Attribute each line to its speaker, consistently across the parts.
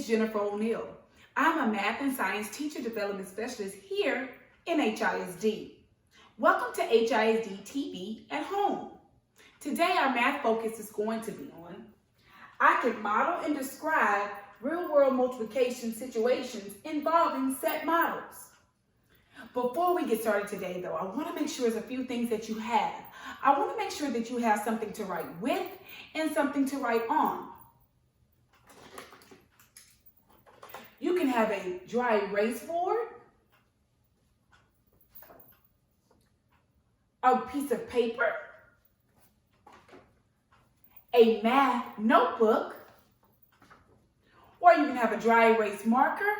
Speaker 1: Jennifer Oneal. I'm a math and science teacher development specialist here in HISD. Welcome to HISD TV at home. Today our math focus is going to be on I can model and describe real-world multiplication situations involving set models. Before we get started today though, I want to make sure there's a few things that you have. I want to make sure that you have something to write with and something to write on. You can have a dry erase board, a piece of paper, a math notebook, or you can have a dry erase marker,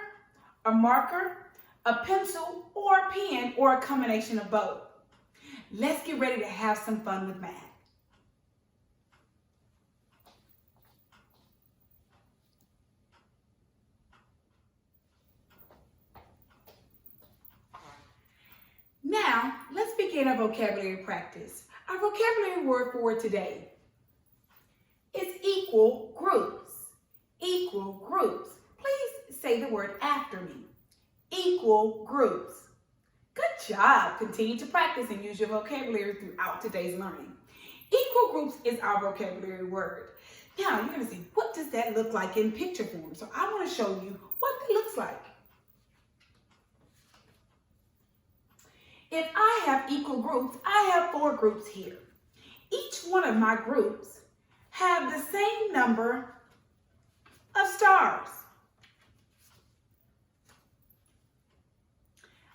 Speaker 1: a pencil, or a pen, or a combination of both. Let's get ready to have some fun with math. Now, let's begin our vocabulary practice. Our vocabulary word for today is equal groups. Equal groups. Please say the word after me. Equal groups. Good job. Continue to practice and use your vocabulary throughout today's learning. Equal groups is our vocabulary word. Now, you're going to say, what does that look like in picture form? So I want to show you what it looks like. If I have equal groups, I have 4 groups here. Each one of my groups have the same number of stars.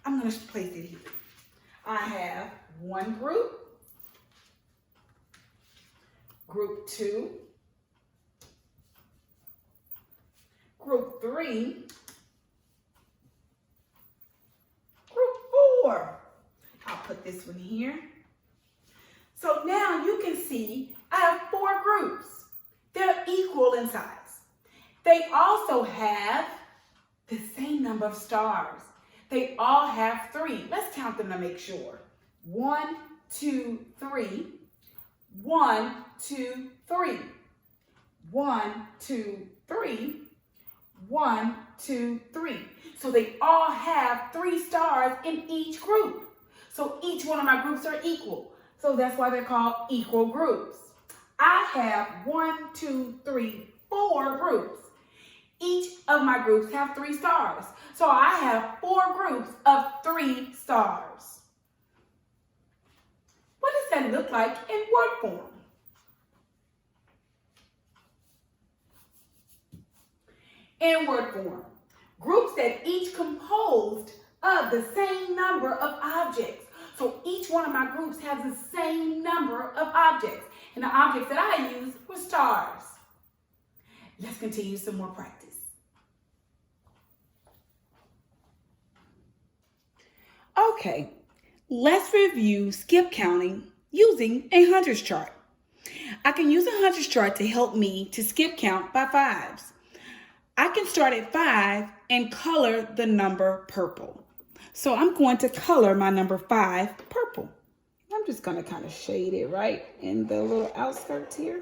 Speaker 1: I'm going to place it here. I have one group, group 2, group 3, group 4. I'll put this one here. So now you can see I have 4 groups. They're equal in size. They also have the same number of stars. They all have 3. Let's count them to make sure. 1, 2, 3. 1, 2, 3. 1, 2, 3. 1, 2, 3. So they all have 3 stars in each group. So each one of my groups are equal. So that's why they're called equal groups. I have 1, 2, 3, 4 groups. Each of my groups have 3 stars. So I have 4 groups of 3 stars. What does that look like in word form? In word form, groups that each composed of the same number of objects. So each one of my groups has the same number of objects. And the objects that I used were stars. Let's continue some more practice. Okay, let's review skip counting using a hundreds chart. I can use a hundreds chart to help me to skip count by 5s. I can start at 5 and color the number purple. So I'm going to color my number 5 purple. I'm just going to kind of shade it right in the little outskirts here.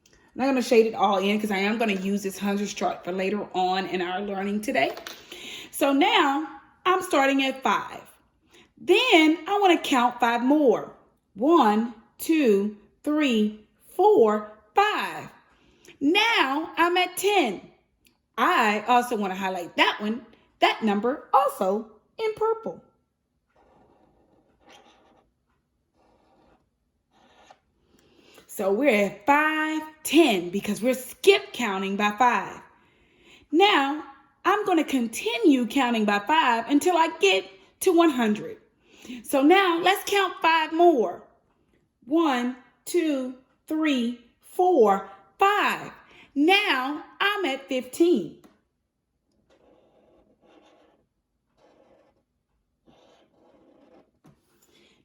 Speaker 1: I'm not going to shade it all in because I am going to use this hundreds chart for later on in our learning today. So now I'm starting at 5. Then I want to count 5 more. 1, 2, 3, 4, 5. Now I'm at 10. I also want to highlight that one, that number also in purple. So we're at 5, 10 because we're skip counting by 5. Now I'm going to continue counting by 5 until I get to 100. So now let's count 5 more. 1, 2, 3, 4, 5. Now I'm at 15.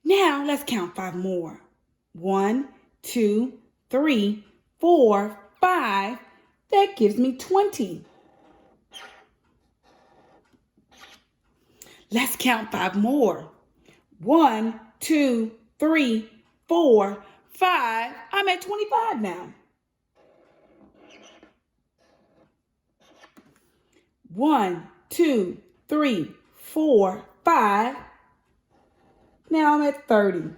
Speaker 1: Now let's count 5 more. 1, 2, 3, 4, 5. That gives me 20. Let's count 5 more. 1, 2, 3, 4, 5. I'm at 25 now. 1, 2, 3, 4, 5. Now I'm at 30.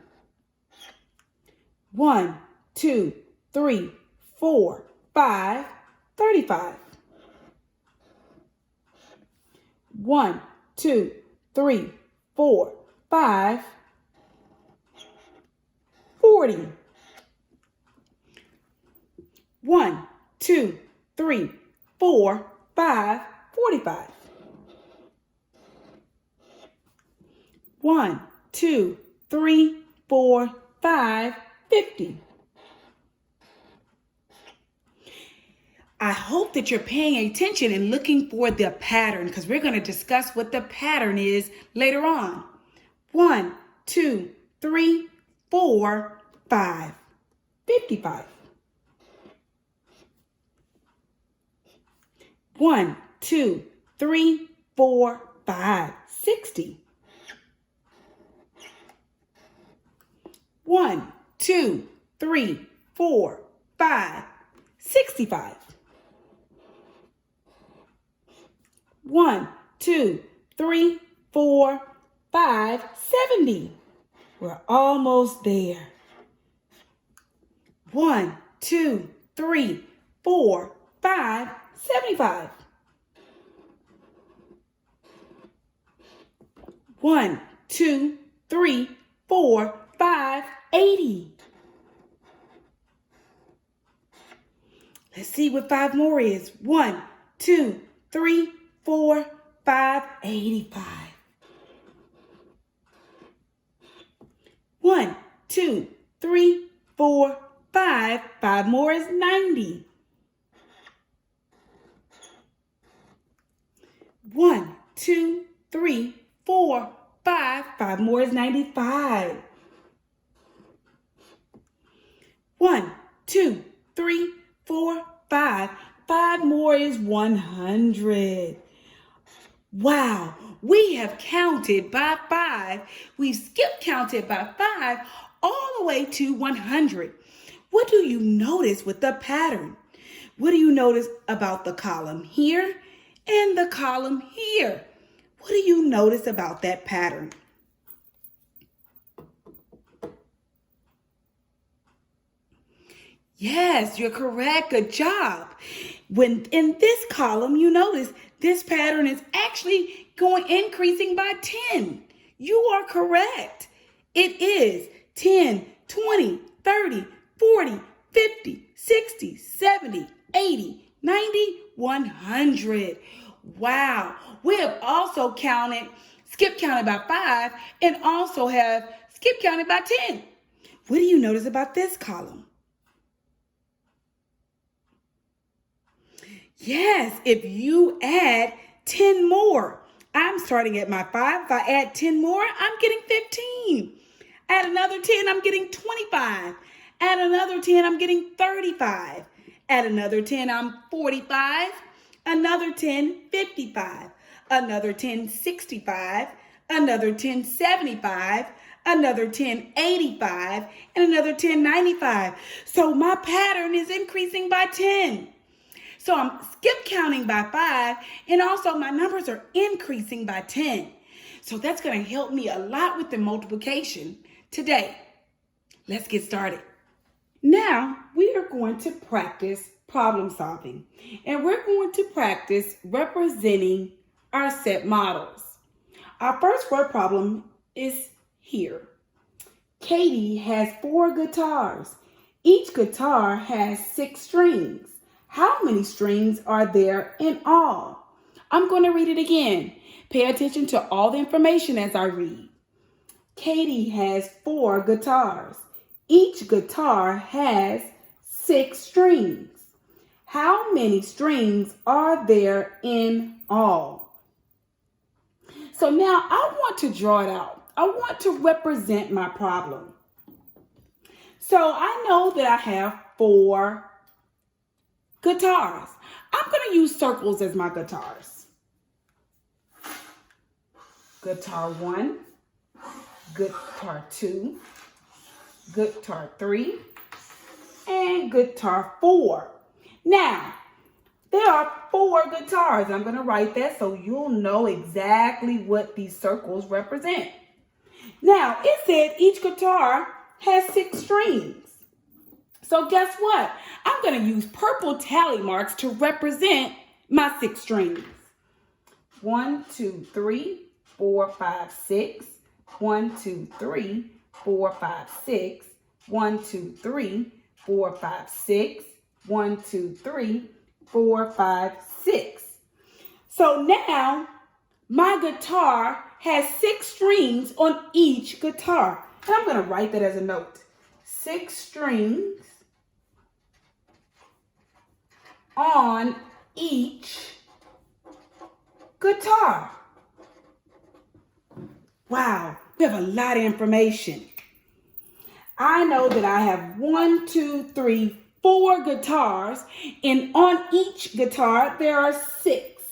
Speaker 1: 1, 2, 3, 4, 5, 35. 1, 2, 3, 4, 5, 40. 1, 2, 3, 4, 5, 45. 1, 2, 3, 4, 5, 50. I hope that you're paying attention and looking for the pattern, because we're going to discuss what the pattern is later on. 1, 2, 3, 4, 5, 55. 1, 2, 3, 4, 5, 60. 1, 2, 3, 4, 5, 65. 1, 2, 3, 4, 5, 70. We're almost there. 1, 2, 3, 4, 5, 75. 1, 2, 3, 4, 5, 80. Let's see what 5 more is. 1, 2, 3, 4, 5, 85. 1, 2, 3, 4, 5. 5 more is 90. 1, 2, 3, 4, 5. 5 more is 95. 1, 2, 3, 4, 5. 5 more is 100. Wow, we have counted by 5. We've skip counted by 5 all the way to 100. What do you notice with the pattern? What do you notice about the column here and the column here? What do you notice about that pattern? Yes, you're correct. Good job. When in this column, you notice this pattern is actually increasing by 10. You are correct. It is 10, 20, 30, 40, 50, 60, 70, 80, 90, 100. Wow. We have also skip counted by 5, and also have skip counted by 10. What do you notice about this column? Yes, if you add 10 more, I'm starting at my 5. If I add 10 more, I'm getting 15. Add another 10, I'm getting 25. Add another 10, I'm getting 35. Add another 10, I'm 45. Another 10, 55. Another 10, 65. Another 10, 75. Another 10, 85. And another 10, 95. So my pattern is increasing by 10. So I'm skip counting by 5, and also my numbers are increasing by 10. So that's going to help me a lot with the multiplication today. Let's get started. Now we are going to practice problem solving, and we're going to practice representing our set models. Our first word problem is here. Katie has 4 guitars. Each guitar has 6 strings. How many strings are there in all? I'm going to read it again. Pay attention to all the information as I read. Katie has 4 guitars. Each guitar has 6 strings. How many strings are there in all? So now I want to draw it out. I want to represent my problem. So I know that I have 4 guitars. I'm going to use circles as my guitars. Guitar 1, guitar 2, guitar 3, and guitar 4. Now, There are 4 guitars. I'm going to write that so you'll know exactly what these circles represent. Now, it said each guitar has 6 strings. So guess what? I'm going to use purple tally marks to represent my 6 strings. 1, 2, 3, 4, 5, 6. 1, 2, 3, 4, 5, 6. 1, 2, 3, 4, 5, 6. 1, 2, 3, 4, 5, 6. So now my guitar has 6 strings on each guitar. And I'm going to write that as a note. 6 strings on each guitar. Wow, we have a lot of information. I know that I have 1, 2, 3, 4 guitars, and on each guitar there are 6.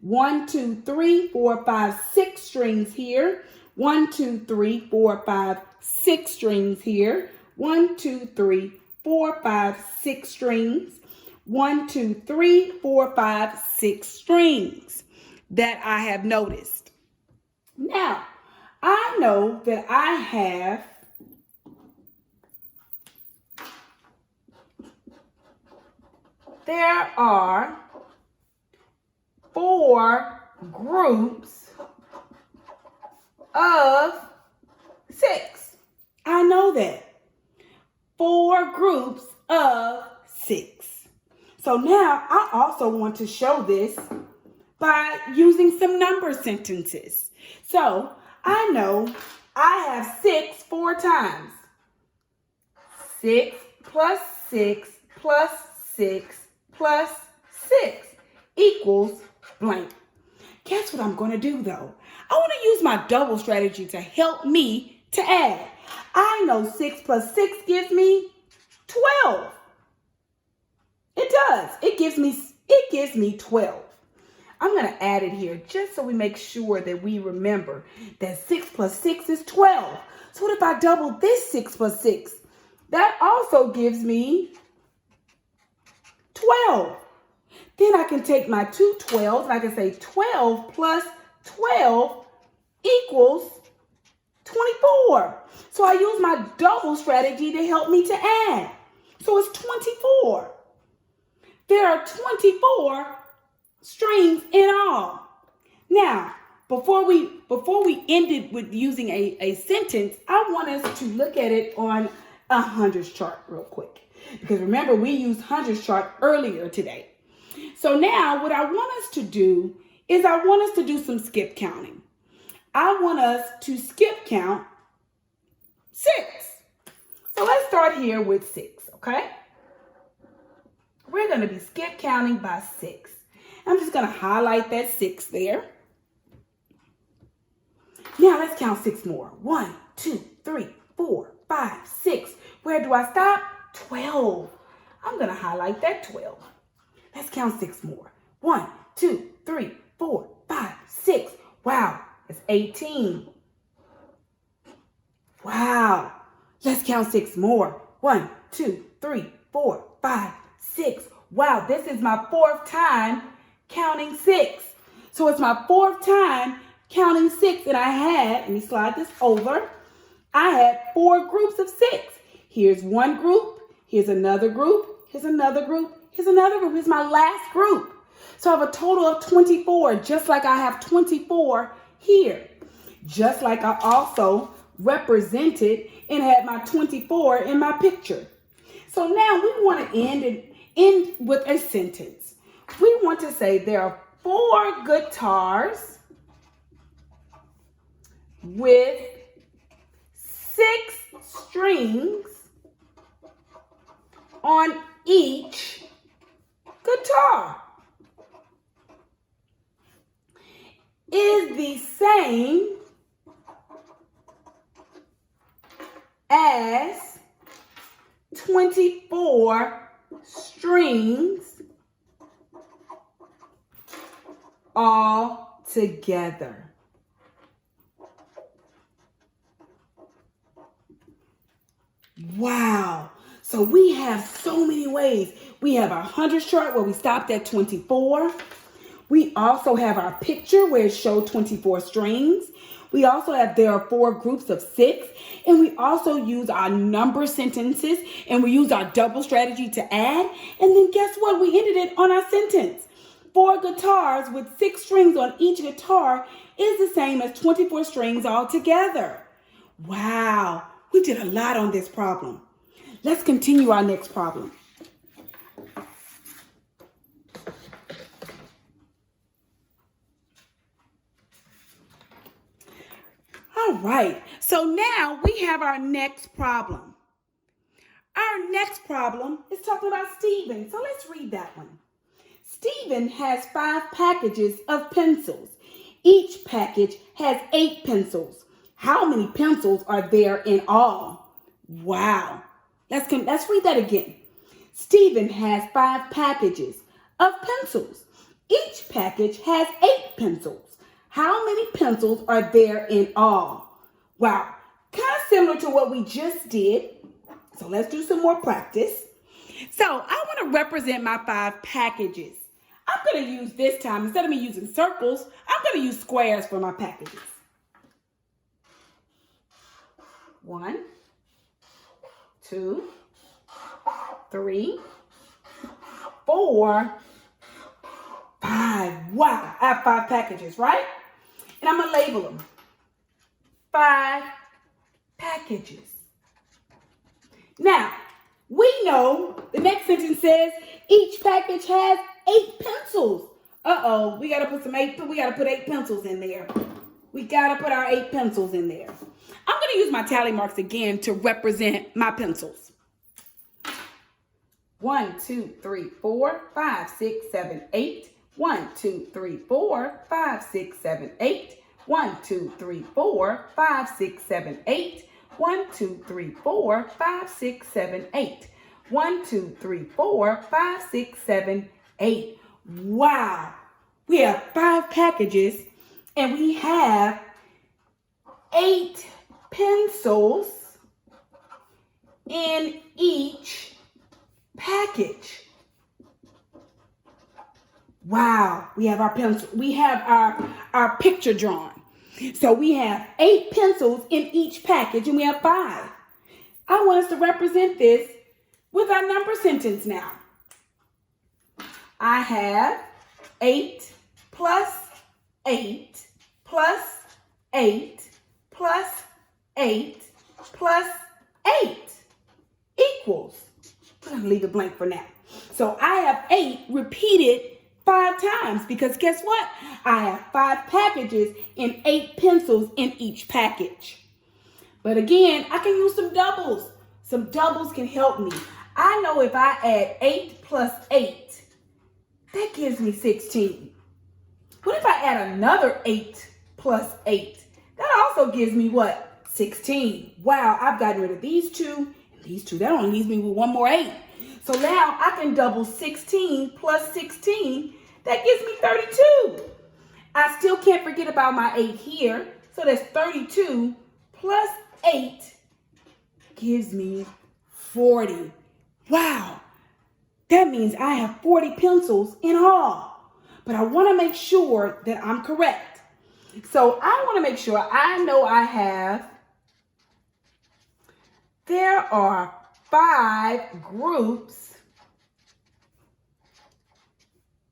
Speaker 1: 1, 2, 3, 4, 5, 6 strings here. 1, 2, 3, 4, 5, 6 strings here. 1, 2, 3, 4, 5, 6 strings. 1, 2, 3, 4, 5, 6 strings that I have noticed. Now, I know that I have there are 4 groups of 6. I know that. 4 groups of 6. So now I also want to show this by using some number sentences. So I know I have 6 4 times. 6 plus 6 plus 6 plus 6 equals blank. Guess what I'm going to do though? I want to use my double strategy to help me to add. I know 6 plus 6 gives me 12. It does. It gives me 12. I'm going to add it here just so we make sure that we remember that 6 plus 6 is 12. So what if I double this 6 plus 6? That also gives me 12. Then I can take my 2 12s and I can say 12 plus 12 equals 24. So I use my double strategy to help me to add. So it's 24. There are 24 strings in all. Now, before we ended with using a sentence, I want us to look at it on a hundreds chart real quick. Because remember, we used hundreds chart earlier today. So now what I want us to do is I want us to do some skip counting. I want us to skip count 6. So let's start here with 6, okay? We're going to be skip counting by 6. I'm just going to highlight that 6 there. Now let's count 6 more. 1, 2, 3, 4, 5, 6. Where do I stop? 12. I'm going to highlight that 12. Let's count 6 more. 1, 2, 3, 4, 5, 6. Wow, that's 18. Wow. Let's count 6 more. 1, 2, 3, 4, 5, 6. Wow, this is my 4th time counting 6. So it's my 4th time counting 6, and I had, let me slide this over, I had 4 groups of 6. Here's one group, here's another group, here's another group, here's another group, here's my last group. So I have a total of 24, just like I have 24 here. Just like I also represented and had my 24 in my picture. So now we want to end with a sentence. We want to say there are 4 guitars with 6 strings on each guitar. Is the same as 24 strings all together. Wow. So we have so many ways We have our hundreds chart where we stopped at 24. We also have our picture where it showed 24 strings. We also have, there are 4 groups of 6. And we also use our number sentences, and we use our double strategy to add. And then guess what? We ended it on our sentence. 4 guitars with 6 strings on each guitar is the same as 24 strings altogether. Wow, we did a lot on this problem. Let's continue our next problem. All right, so now we have our next problem. Our next problem is talking about Stephen, so let's read that one. Stephen has 5 packages of pencils. Each package has 8 pencils. How many pencils are there in all? Wow. Let's read that again. Stephen has 5 packages of pencils. Each package has 8 pencils. How many pencils are there in all? Wow. Kind of similar to what we just did. So let's do some more practice. So I want to represent my 5 packages. I'm going to use this time, instead of me using circles, I'm going to use squares for my packages. 1, 2, 3, 4, 5. Wow, I have 5 packages, right? And I'm going to label them. 5 packages. Now, we know the next sentence says each package has 8 pencils. Uh-oh, we gotta put 8 pencils in there. We gotta put our 8 pencils in there. I'm gonna use my tally marks again to represent my pencils. 1, 2, 3, 4, 5, 6, 7, 8. 1, 2, 3, 4, 5, 6, 7, 8. 1, 2, 3, 4, 5, 6, 7, 8. 1, 2, 3, 4, 5, 6, 7, 8. 1, 2, 3, 4, 5, 6, 7, 8. Wow. We have 5 packages and we have 8 pencils in each package. Wow. We have our pencil. We have our picture drawn. So we have 8 pencils in each package and we have 5. I want us to represent this with our number sentence now. I have 8 plus 8 plus 8 plus 8 plus 8 equals. I'm going to leave it blank for now. So I have 8 repeated 5 times because guess what? I have 5 packages and 8 pencils in each package. But again, I can use some doubles. Some doubles can help me. I know if I add 8 plus 8, that gives me 16. What if I add another 8 plus 8? That also gives me what? 16. Wow, I've gotten rid of these 2 and these 2. That only leaves me with one more 8. So now I can double 16 plus 16. That gives me 32. I still can't forget about my 8 here. So that's 32 plus 8 gives me 40. Wow. That means I have 40 pencils in all. But I want to make sure that I'm correct. So I want to make sure I know I have, there are 5 groups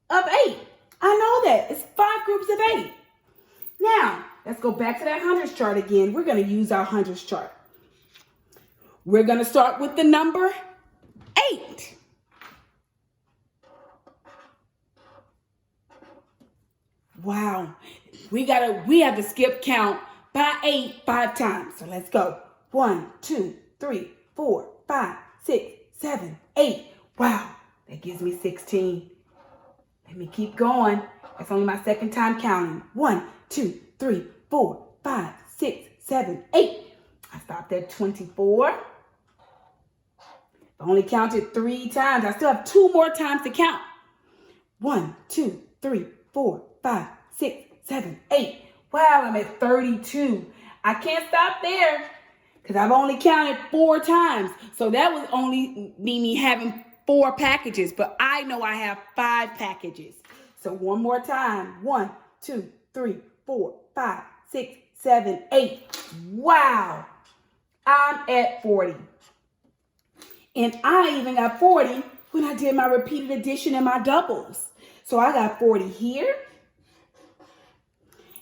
Speaker 1: of 8. I know that. It's 5 groups of 8. Now, let's go back to that hundreds chart again. We're going to use our hundreds chart. We're going to start with the number 8. Wow. We have to skip count by 8 5 times. So let's go. 1, 2, 3, 4, 5, 6, 7, 8. Wow. That gives me 16. Let me keep going. That's only my second time counting. 1, 2, 3, 4, 5, 6, 7, 8. I stopped at 24. I only counted 3 times. I still have 2 more times to count. 1, 2, 3, 4, 5, 6, 7, 8. Wow, I'm at 32. I can't stop there because I've only counted 4 times. So that would only mean me having 4 packages, but I know I have 5 packages. So one more time. 1, 2, 3, 4, 5, 6, 7, 8. Wow. I'm at 40. And I even got 40 when I did my repeated addition and my doubles. So I got 40 here.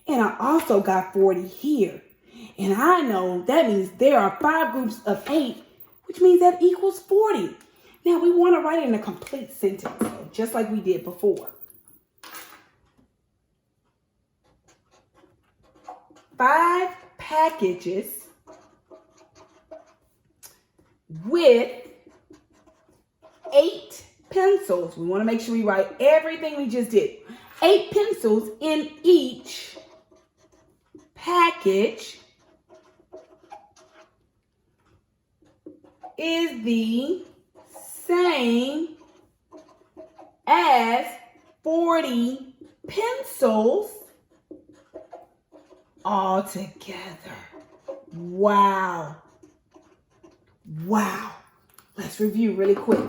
Speaker 1: And I also got 40 here. And I know that means there are 5 groups of 8, which means that equals 40. Now we want to write it in a complete sentence, just like we did before. 5 packages with 8 pencils. We want to make sure we write everything we just did. 8 pencils in each package is the same as 40 pencils all together. Wow. Wow. Let's review really quick.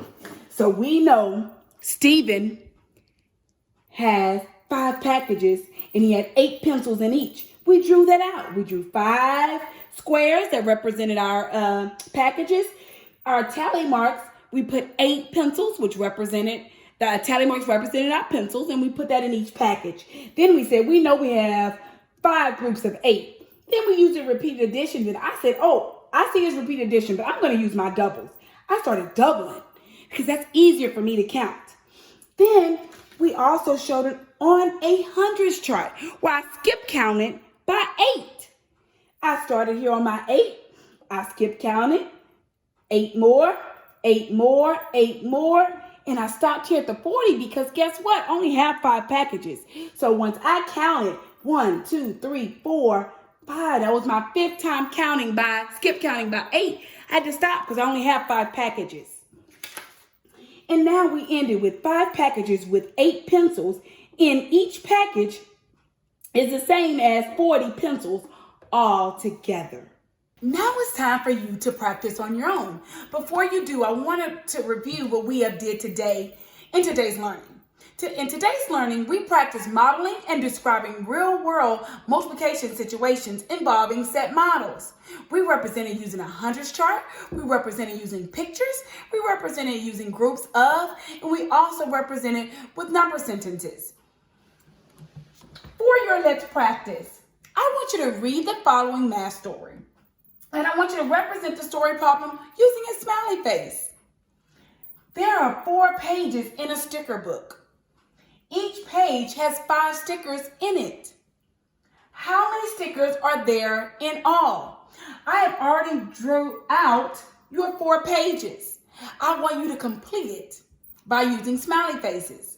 Speaker 1: So we know Stephen has 5 packages and he had 8 pencils in each. We drew that out. We drew 5 squares that represented our packages. Our tally marks, we put 8 pencils, which represented, the tally marks represented our pencils, and we put that in each package. Then we said, we know we have 5 groups of 8. Then we used a repeated addition, and I said, oh, I see it's repeated addition, but I'm going to use my doubles. I started doubling because that's easier for me to count. Then we also showed it on a hundreds chart where I skip counted by 8. I started here on my 8. I skip counted 8 more, 8 more, 8 more. And I stopped here at the 40 because guess what? I only have 5 packages. So once I counted 1, 2, 3, 4, 5, that was my 5th time skip counting by 8. I had to stop because I only have 5 packages. And now we ended with 5 packages with 8 pencils. In each package is the same as 40 pencils all together. Now it's time for you to practice on your own. Before you do, I wanted to review what we have did today in today's learning. In today's learning, we practiced modeling and describing real-world multiplication situations involving set models. We represented using a hundreds chart, we represented using pictures, we represented using groups of, and we also represented with number sentences. For your let's practice, I want you to read the following math story. And I want you to represent the story problem using a smiley face. There are 4 pages in a sticker book. Each page has 5 stickers in it. How many stickers are there in all? I have already drew out your 4 pages. I want you to complete it by using smiley faces.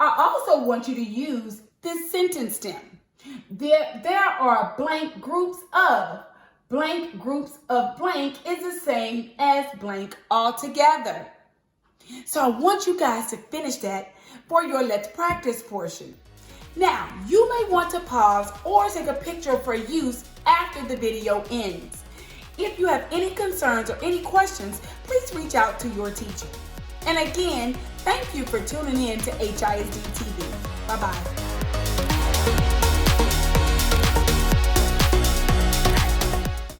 Speaker 1: I also want you to use this sentence stem. There are blank groups of. Blank groups of blank is the same as blank altogether. So I want you guys to finish that for your let's practice portion. Now, you may want to pause or take a picture for use after the video ends. If you have any concerns or any questions, please reach out to your teacher. And again, thank you for tuning in to HISD TV. Bye-bye.